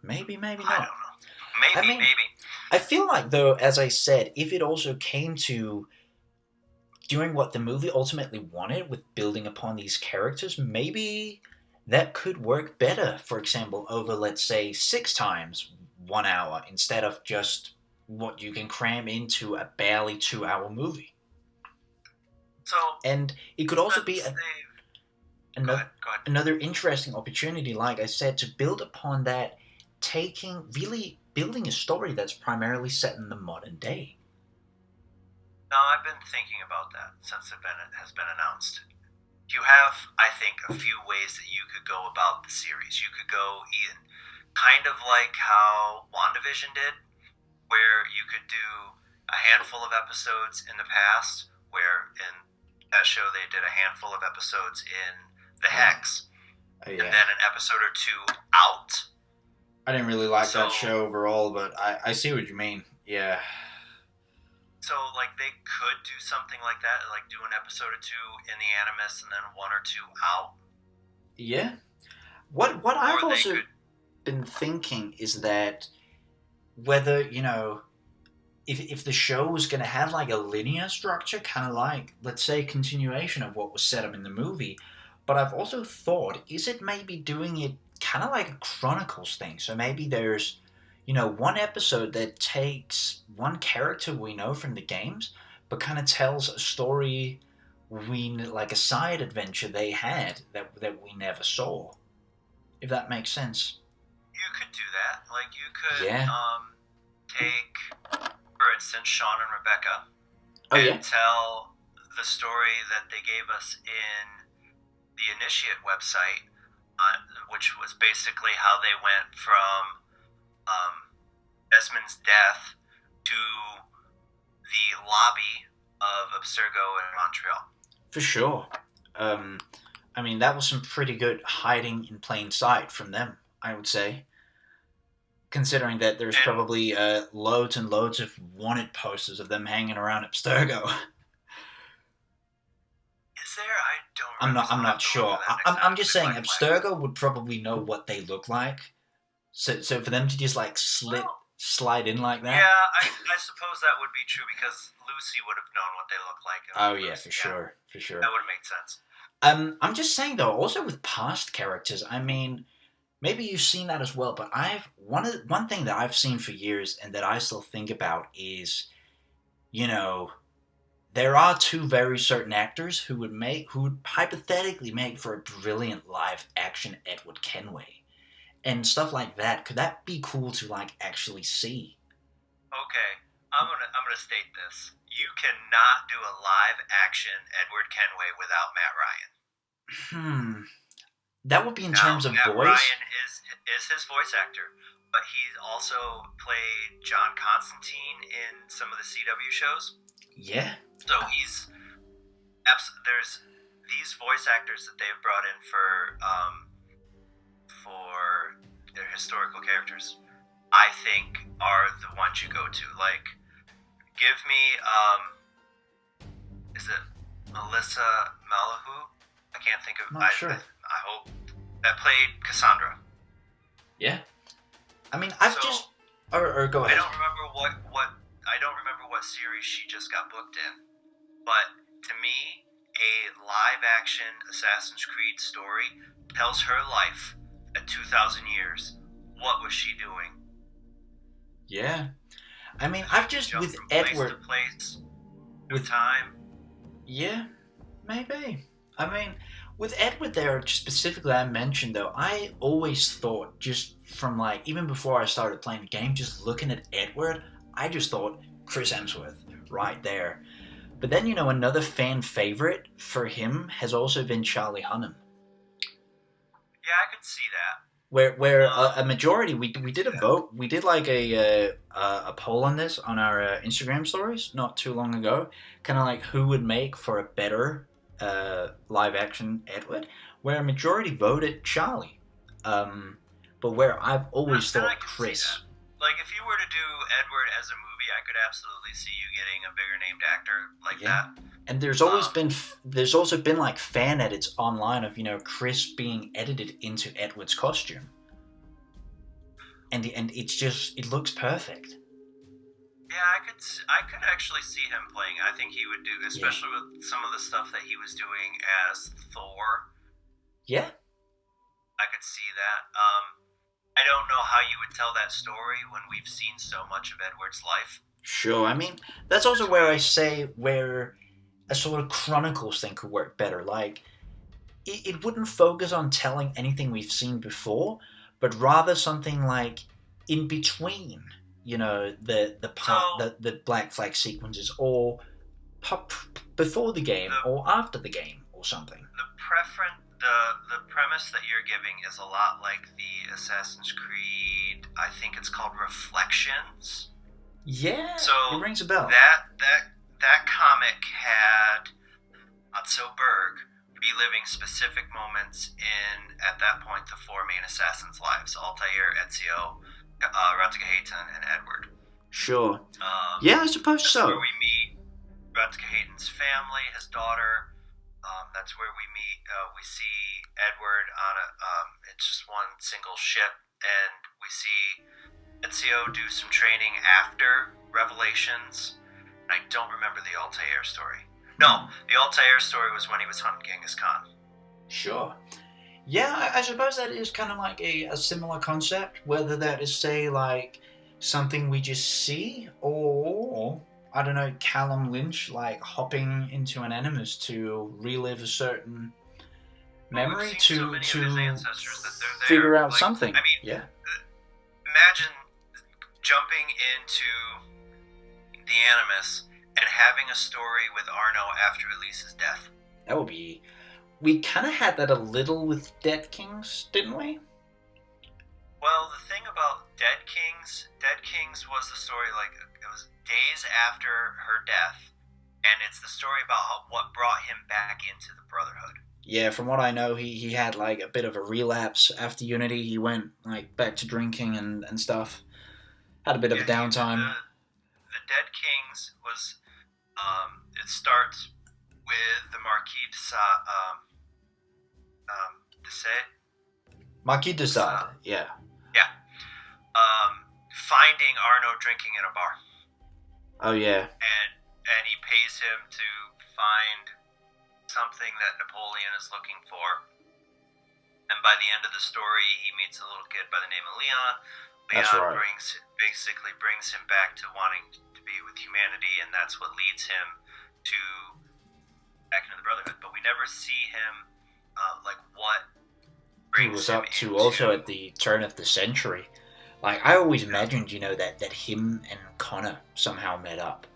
[SPEAKER 1] Maybe
[SPEAKER 2] I
[SPEAKER 1] not.
[SPEAKER 2] don't know.
[SPEAKER 1] I mean,
[SPEAKER 2] Maybe.
[SPEAKER 1] I feel like though, as I said, if it also came to doing what the movie ultimately wanted with building upon these characters, maybe that could work better. For example, over let's say 6 times 1 hour instead of just what you can cram into a barely 2 hour movie.
[SPEAKER 2] So,
[SPEAKER 1] and it could also be
[SPEAKER 2] go ahead.
[SPEAKER 1] another interesting opportunity, like I said, to build upon that, really building a story that's primarily set in the modern day.
[SPEAKER 2] No, I've been thinking about that since it has been announced. You have, I think, a few ways that you could go about the series. You could go in kind of like how WandaVision did, where you could do a handful of episodes in the past, where in that show they did a handful of episodes in the Hex,
[SPEAKER 1] Yeah.
[SPEAKER 2] and then an episode or two out.
[SPEAKER 1] I didn't really like that show overall, but I see what you mean. Yeah.
[SPEAKER 2] So, like, they could do something like that, like do an episode or two in the Animus and then one or two out.
[SPEAKER 1] Yeah. What I've also been thinking is that whether, if the show was going to have like a linear structure, kind of like, let's say, continuation of what was set up in the movie, but I've also thought, is it maybe doing it kind of like a Chronicles thing? So maybe there's one episode that takes one character we know from the games, but kind of tells a story like a side adventure they had that we never saw. If that makes sense.
[SPEAKER 2] You could do that. Like, you could
[SPEAKER 1] Yeah.
[SPEAKER 2] take, for instance, Sean and Rebecca
[SPEAKER 1] and
[SPEAKER 2] tell the story that they gave us in the Initiate website, which was basically how they went from Desmond's death to the lobby of Abstergo in Montreal.
[SPEAKER 1] For sure. I mean, that was some pretty good hiding in plain sight from them, I would say. Considering that there's probably loads and loads of wanted posters of them hanging around Abstergo.
[SPEAKER 2] Is there? I don't remember.
[SPEAKER 1] I'm not sure. I'm just saying Abstergo would probably know what they look like. So for them to just like slide in like that.
[SPEAKER 2] Yeah, I suppose that would be true because Lucy would have known what they look like.
[SPEAKER 1] Oh yeah, for sure.
[SPEAKER 2] That would have made sense.
[SPEAKER 1] I'm just saying though, also with past characters, I mean, maybe you've seen that as well, but one thing that I've seen for years and that I still think about is, there are two very certain actors who would hypothetically make for a brilliant live action Edward Kenway. And stuff like that. Could that be cool to like actually see?
[SPEAKER 2] Okay, I'm gonna state this. You cannot do a live action Edward Kenway without Matt Ryan.
[SPEAKER 1] That would be in terms of
[SPEAKER 2] Matt
[SPEAKER 1] voice.
[SPEAKER 2] Ryan is his voice actor, but he's also played John Constantine in some of the CW shows.
[SPEAKER 1] Yeah.
[SPEAKER 2] So there's these voice actors that they've brought in for their historical characters, I think are the ones you go to. Like, give me is it Melissa Malahu? I can't think of.
[SPEAKER 1] Not sure.
[SPEAKER 2] I hope that played Cassandra.
[SPEAKER 1] Yeah. I mean, I've just or go ahead.
[SPEAKER 2] I don't remember what series she just got booked in, but to me, a live-action Assassin's Creed story tells her life at 2,000 years. What was she doing?
[SPEAKER 1] Yeah. I mean, I've just
[SPEAKER 2] Jump
[SPEAKER 1] with
[SPEAKER 2] from
[SPEAKER 1] Edward
[SPEAKER 2] place to place, through
[SPEAKER 1] with
[SPEAKER 2] time.
[SPEAKER 1] yeah, maybe. I mean, with Edward there specifically, I mentioned though, I always thought just from like even before I started playing the game, just looking at Edward, I just thought Chris Hemsworth right there. But then another fan favorite for him has also been Charlie Hunnam.
[SPEAKER 2] Yeah, I could see that.
[SPEAKER 1] Where a majority we did a vote, we did like a poll on this on our Instagram stories not too long ago, kind of like who would make for a better live action Edward, where a majority voted Charlie, but where I've always thought Chris.
[SPEAKER 2] Like if you were to do Edward as a movie, I could absolutely see you getting a bigger named actor like that.
[SPEAKER 1] And there's also been like fan edits online of Chris being edited into Edward's costume, and it looks perfect.
[SPEAKER 2] Yeah, I could actually see him playing. I think he would do, especially with some of the stuff that he was doing as Thor.
[SPEAKER 1] Yeah,
[SPEAKER 2] I could see that. I don't know how you would tell that story when we've seen so much of Edward's life.
[SPEAKER 1] Sure. I mean, that's also where I say where a sort of Chronicles thing could work better. Like, it wouldn't focus on telling anything we've seen before, but rather something like in between, the Black Flag sequences, or before the game, or after the game, or something.
[SPEAKER 2] The premise that you're giving is a lot like the Assassin's Creed, I think it's called Reflections.
[SPEAKER 1] Yeah,
[SPEAKER 2] so
[SPEAKER 1] it rings a bell.
[SPEAKER 2] That comic had Otso Berg reliving specific moments in, at that point, the four main assassins' lives: Altair, Ezio, Ratiga-Hayton, and Edward.
[SPEAKER 1] Sure. Yeah, I suppose
[SPEAKER 2] that's
[SPEAKER 1] so.
[SPEAKER 2] Where we meet Ratiga-Hayton's family, his daughter. That's where we meet. We see Edward on it's just one single ship, and we see Ezio do some training after Revelations. And I don't remember the Altair story. No, the Altair story was when he was hunting Genghis Khan.
[SPEAKER 1] Sure. Yeah, I suppose that is kind of like a similar concept, whether that is, say, like something we just see, or I don't know, Callum Lynch like hopping into an Animus to relive a certain memory to figure out something.
[SPEAKER 2] I mean,
[SPEAKER 1] yeah.
[SPEAKER 2] Imagine jumping into the Animus and having a story with Arno after Elise's death.
[SPEAKER 1] That would be. We kind of had that a little with Dead Kings, didn't we?
[SPEAKER 2] Well, the thing about Dead Kings was the story, like, it was days after her death, and it's the story about what brought him back into the Brotherhood.
[SPEAKER 1] Yeah, from what I know, he had like a bit of a relapse after Unity. He went like back to drinking and stuff. Had a bit of downtime.
[SPEAKER 2] The Dead Kings was, it starts with the Marquis de Sade.
[SPEAKER 1] Marquis de Sade, yeah.
[SPEAKER 2] Yeah. Finding Arno drinking in a bar.
[SPEAKER 1] Oh, yeah.
[SPEAKER 2] And he pays him to find something that Napoleon is looking for. And by the end of the story, he meets a little kid by the name of Leon.
[SPEAKER 1] That's right.
[SPEAKER 2] basically brings him back to wanting to be with humanity, and that's what leads him to back into the Brotherhood. But we never see him, like, what brings him
[SPEAKER 1] he was up to
[SPEAKER 2] into...
[SPEAKER 1] also at the turn of the century. Like, I always imagined, that him and Connor somehow met up.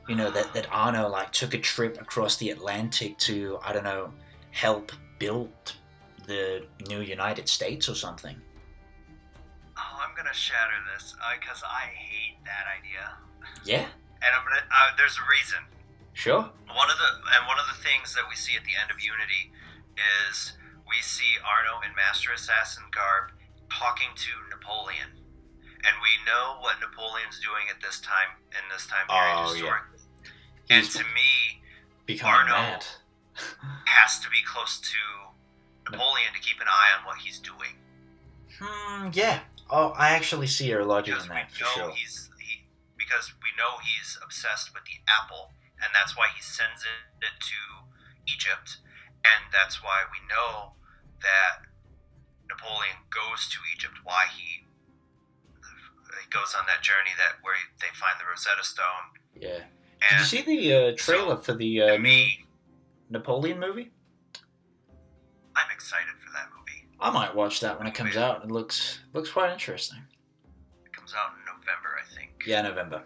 [SPEAKER 1] That Arno, like, took a trip across the Atlantic to, I don't know, help build the new United States or something.
[SPEAKER 2] Oh, I'm gonna shatter this, because I hate that idea.
[SPEAKER 1] Yeah?
[SPEAKER 2] And there's a reason.
[SPEAKER 1] Sure.
[SPEAKER 2] One of the things that we see at the end of Unity is we see Arno in Master Assassin garb talking to Napoleon, and we know what Napoleon's doing at this time in this time period historically. Yeah. And to me,
[SPEAKER 1] becoming
[SPEAKER 2] Arno
[SPEAKER 1] mad.
[SPEAKER 2] has to be close to Napoleon to keep an eye on what he's doing.
[SPEAKER 1] Yeah. Oh, I actually see your logic in that, for sure.
[SPEAKER 2] Because we know he's obsessed with the apple, and that's why he sends it to Egypt, and that's why we know that Napoleon goes to Egypt, why he goes on that journey where they find the Rosetta Stone.
[SPEAKER 1] Yeah. Did you see the trailer for the new Napoleon movie?
[SPEAKER 2] I'm excited for that movie.
[SPEAKER 1] I might watch that when it comes out. It looks quite interesting.
[SPEAKER 2] It comes out in November, I think.
[SPEAKER 1] Yeah, November.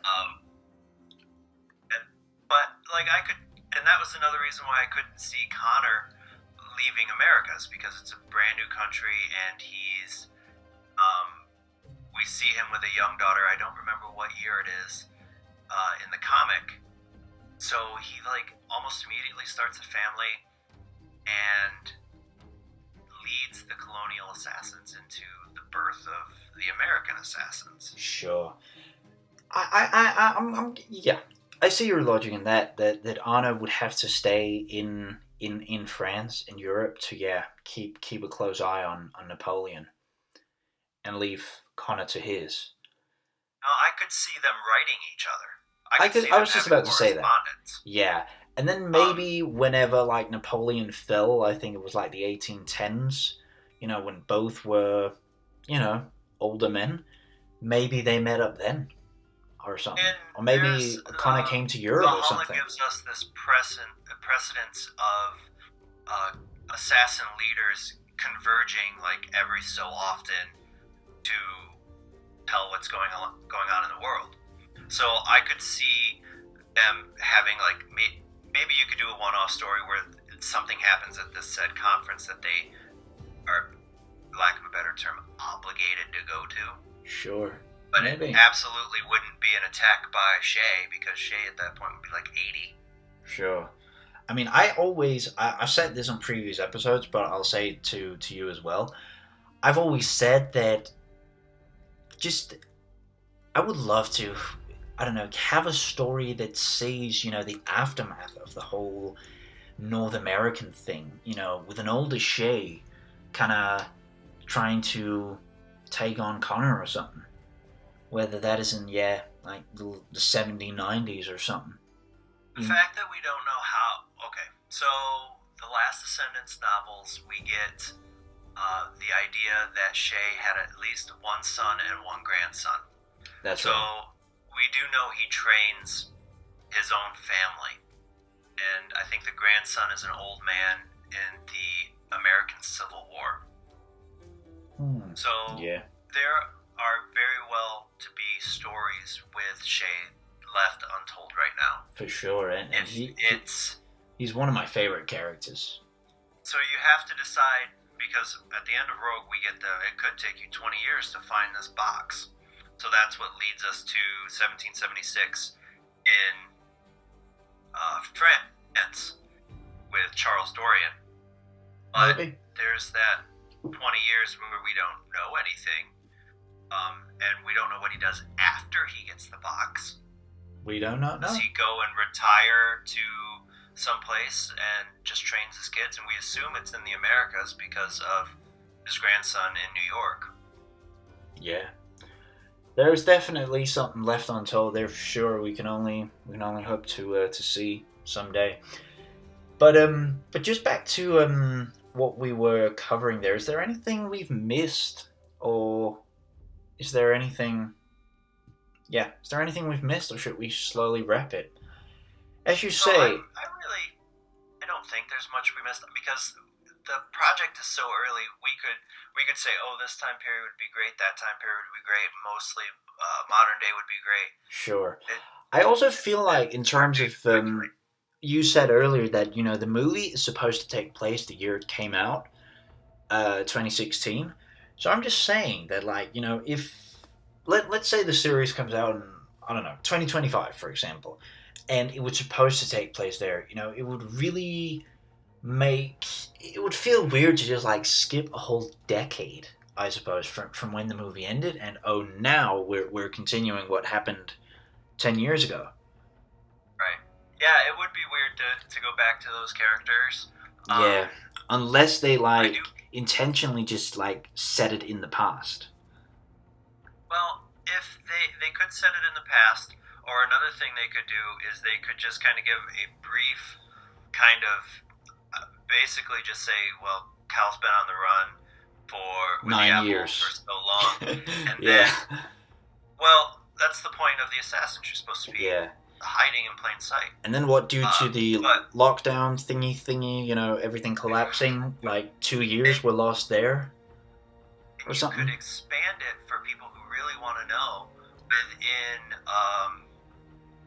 [SPEAKER 2] And that was another reason why I couldn't see Connor leaving Americas, because it's a brand new country, and he's, we see him with a young daughter. I don't remember what year it is in the comic. So he almost immediately starts a family and leads the colonial assassins into the birth of the American assassins.
[SPEAKER 1] Sure. Yeah. I see your logic in that Arno would have to stay in France, in Europe, to keep a close eye on Napoleon, and leave Connor to his.
[SPEAKER 2] No, I could see them writing each other.
[SPEAKER 1] I was just about to say that. Yeah, and then maybe whenever Napoleon fell, I think it was the 1810s. When both were, older men. Maybe they met up then. Or something, or maybe Connor came to Europe or something.
[SPEAKER 2] Valhalla gives us this precedence of assassin leaders converging every so often to tell what's going on in the world. So I could see them having maybe you could do a one-off story where something happens at this said conference that they are, lack of a better term, obligated to go to.
[SPEAKER 1] Sure.
[SPEAKER 2] But
[SPEAKER 1] maybe.
[SPEAKER 2] It absolutely wouldn't be an attack by Shay, because Shay at that point would be 80.
[SPEAKER 1] Sure. I mean, I've said this on previous episodes, but I'll say it to you as well. I've always said that I would love to, I don't know, have a story that sees, the aftermath of the whole North American thing, with an older Shay kind of trying to take on Connor or something. Whether that is in, the 70s, 90s or something.
[SPEAKER 2] The fact that we don't know how... Okay, so the Last Descendants novels, we get the idea that Shay had at least one son and one grandson.
[SPEAKER 1] That's
[SPEAKER 2] right.
[SPEAKER 1] So
[SPEAKER 2] we do know he trains his own family. And I think the grandson is an old man in the American Civil War. So there are very well to be stories with Shay left untold right now.
[SPEAKER 1] For sure, and he's one of my favorite characters.
[SPEAKER 2] So you have to decide, because at the end of Rogue we get it could take you 20 years to find this box. So that's what leads us to 1776 in France with Charles Dorian. But there's that 20 years where we don't know anything. And we don't know what he does after he gets the box.
[SPEAKER 1] We do not know.
[SPEAKER 2] Does he go and retire to someplace and just trains his kids? And we assume it's in the Americas because of his grandson in New York.
[SPEAKER 1] Yeah. There's definitely something left untold there for sure. We can only hope to see someday. But just back to what we were covering there. Is there anything we've missed, or is there anything we've missed, or should we slowly wrap it? As you say...
[SPEAKER 2] I don't think there's much we missed, because the project is so early. We could say, oh, this time period would be great, that time period would be great, mostly modern day would be great.
[SPEAKER 1] Sure. I also feel like, in terms of... you said earlier that, the movie is supposed to take place the year it came out, 2016. So I'm just saying that, if let's say the series comes out in, I don't know, 2025, for example, and it was supposed to take place there, it would really make it would feel weird to just like skip a whole decade, I suppose, from when the movie ended, and oh, now we're continuing what happened 10 years ago.
[SPEAKER 2] Right. Yeah, it would be weird to go back to those characters.
[SPEAKER 1] Yeah, unless they
[SPEAKER 2] I do.
[SPEAKER 1] intentionally just like set it in the past.
[SPEAKER 2] Well, if they could set it in the past, or another thing they could do is they could just kind of give a brief kind of basically just say, well, Cal's been on the run with
[SPEAKER 1] 9 years
[SPEAKER 2] for so long, and
[SPEAKER 1] yeah.
[SPEAKER 2] then, well, that's the point of the assassins. You're supposed to be
[SPEAKER 1] Yeah.
[SPEAKER 2] hiding in plain sight.
[SPEAKER 1] And then what, due to the
[SPEAKER 2] but
[SPEAKER 1] lockdown thingy, everything collapsing, like 2 years were lost there? Or
[SPEAKER 2] you
[SPEAKER 1] something?
[SPEAKER 2] could expand it for people who really want to know within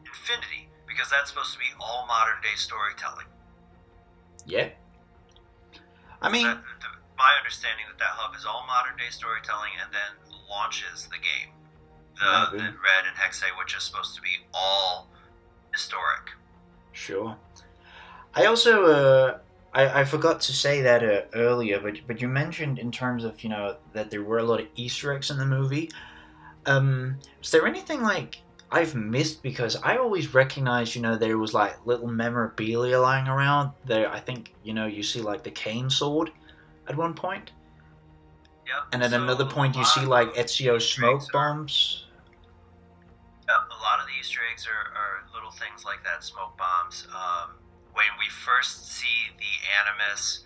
[SPEAKER 2] Infinity, because that's supposed to be all modern day storytelling.
[SPEAKER 1] Yeah. I mean,
[SPEAKER 2] my understanding that hub is all modern day storytelling, and then launches the game. The Red and Hexe, which is supposed to be all historic.
[SPEAKER 1] Sure. I also I forgot to say that earlier, but you mentioned in terms of that there were a lot of Easter eggs in the movie. Is there anything like I've missed? Because I always recognized there was like little memorabilia lying around there. I think you see like the cane sword at one point.
[SPEAKER 2] Yep.
[SPEAKER 1] And at another point you see like Ezio smoke bombs.
[SPEAKER 2] A lot of the Easter eggs are little things like that, smoke bombs. When we first see the Animus,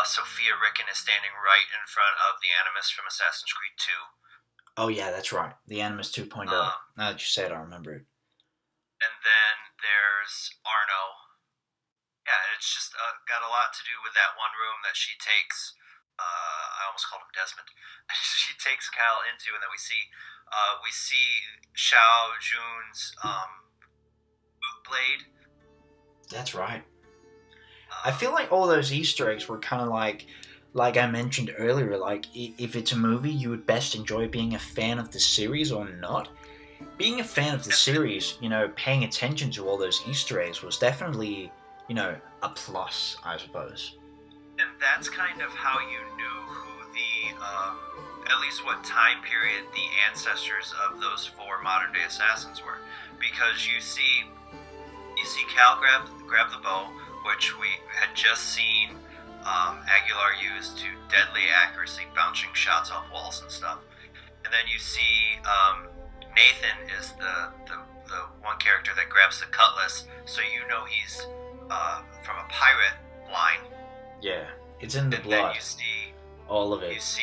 [SPEAKER 2] Sophia Ricken is standing right in front of the Animus from Assassin's Creed 2.
[SPEAKER 1] Oh yeah, that's right. The Animus 2.0. Now that you said, I remember it.
[SPEAKER 2] And then there's Arno. Yeah, it's just got a lot to do with that one room that she takes. I almost called him Desmond. She takes Cal into, and then we see Xiao Jun's boot blade.
[SPEAKER 1] That's right. I feel like all those Easter eggs were kind of like I mentioned earlier, like if it's a movie you would best enjoy being a fan of the series or not. Being a fan of the series, paying attention to all those Easter eggs was definitely, a plus, I suppose.
[SPEAKER 2] And that's kind of how you knew who at least what time period the ancestors of those 4 modern day assassins were. Because you see Cal grab the bow, which we had just seen Aguilar use to deadly accuracy, bouncing shots off walls and stuff. And then you see Nathan is the one character that grabs the cutlass, so he's from a pirate line.
[SPEAKER 1] Yeah, it's in the blood.
[SPEAKER 2] And then you see
[SPEAKER 1] all of it.
[SPEAKER 2] You see,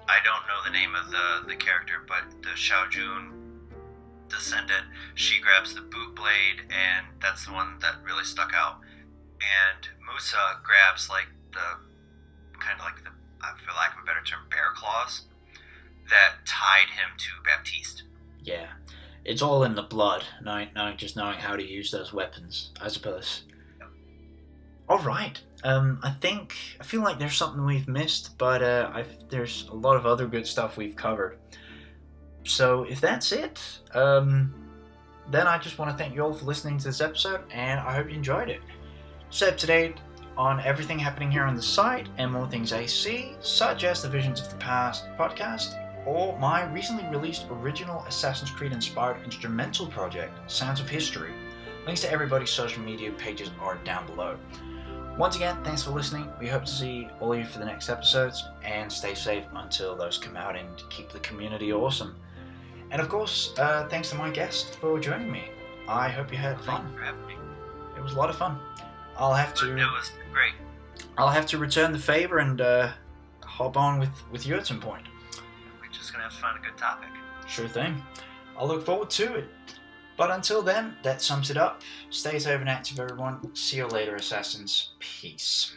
[SPEAKER 2] I don't know the name of the character, but the Xiao Jun descendant, she grabs the boot blade, and that's the one that really stuck out. And Musa grabs like the kind of like the, for lack of a better term, bear claws that tied him to Baptiste.
[SPEAKER 1] Yeah, it's all in the blood. Knowing how to use those weapons, I suppose.
[SPEAKER 2] Yep.
[SPEAKER 1] All right. I feel like there's something we've missed, but there's a lot of other good stuff we've covered. So if that's it, then I just want to thank you all for listening to this episode, and I hope you enjoyed it. Stay up to date on everything happening here on the site and more things AC, such as the Visions of the Past podcast, or my recently released original Assassin's Creed inspired instrumental project, Sounds of History. Links to everybody's social media pages are down below. Once again, thanks for listening. We hope to see all of you for the next episodes, and stay safe until those come out, and keep the community awesome. And of course, thanks to my guest for joining me. I hope you had fun.
[SPEAKER 2] Thanks for having me.
[SPEAKER 1] It was a lot of fun. It was
[SPEAKER 2] great.
[SPEAKER 1] I'll have to return the favor and hop on with you at some point.
[SPEAKER 2] We're just gonna have to find a good topic.
[SPEAKER 1] Sure thing. I'll look forward to it. But until then, that sums it up. Stay safe and active, everyone. See you later, Assassins. Peace.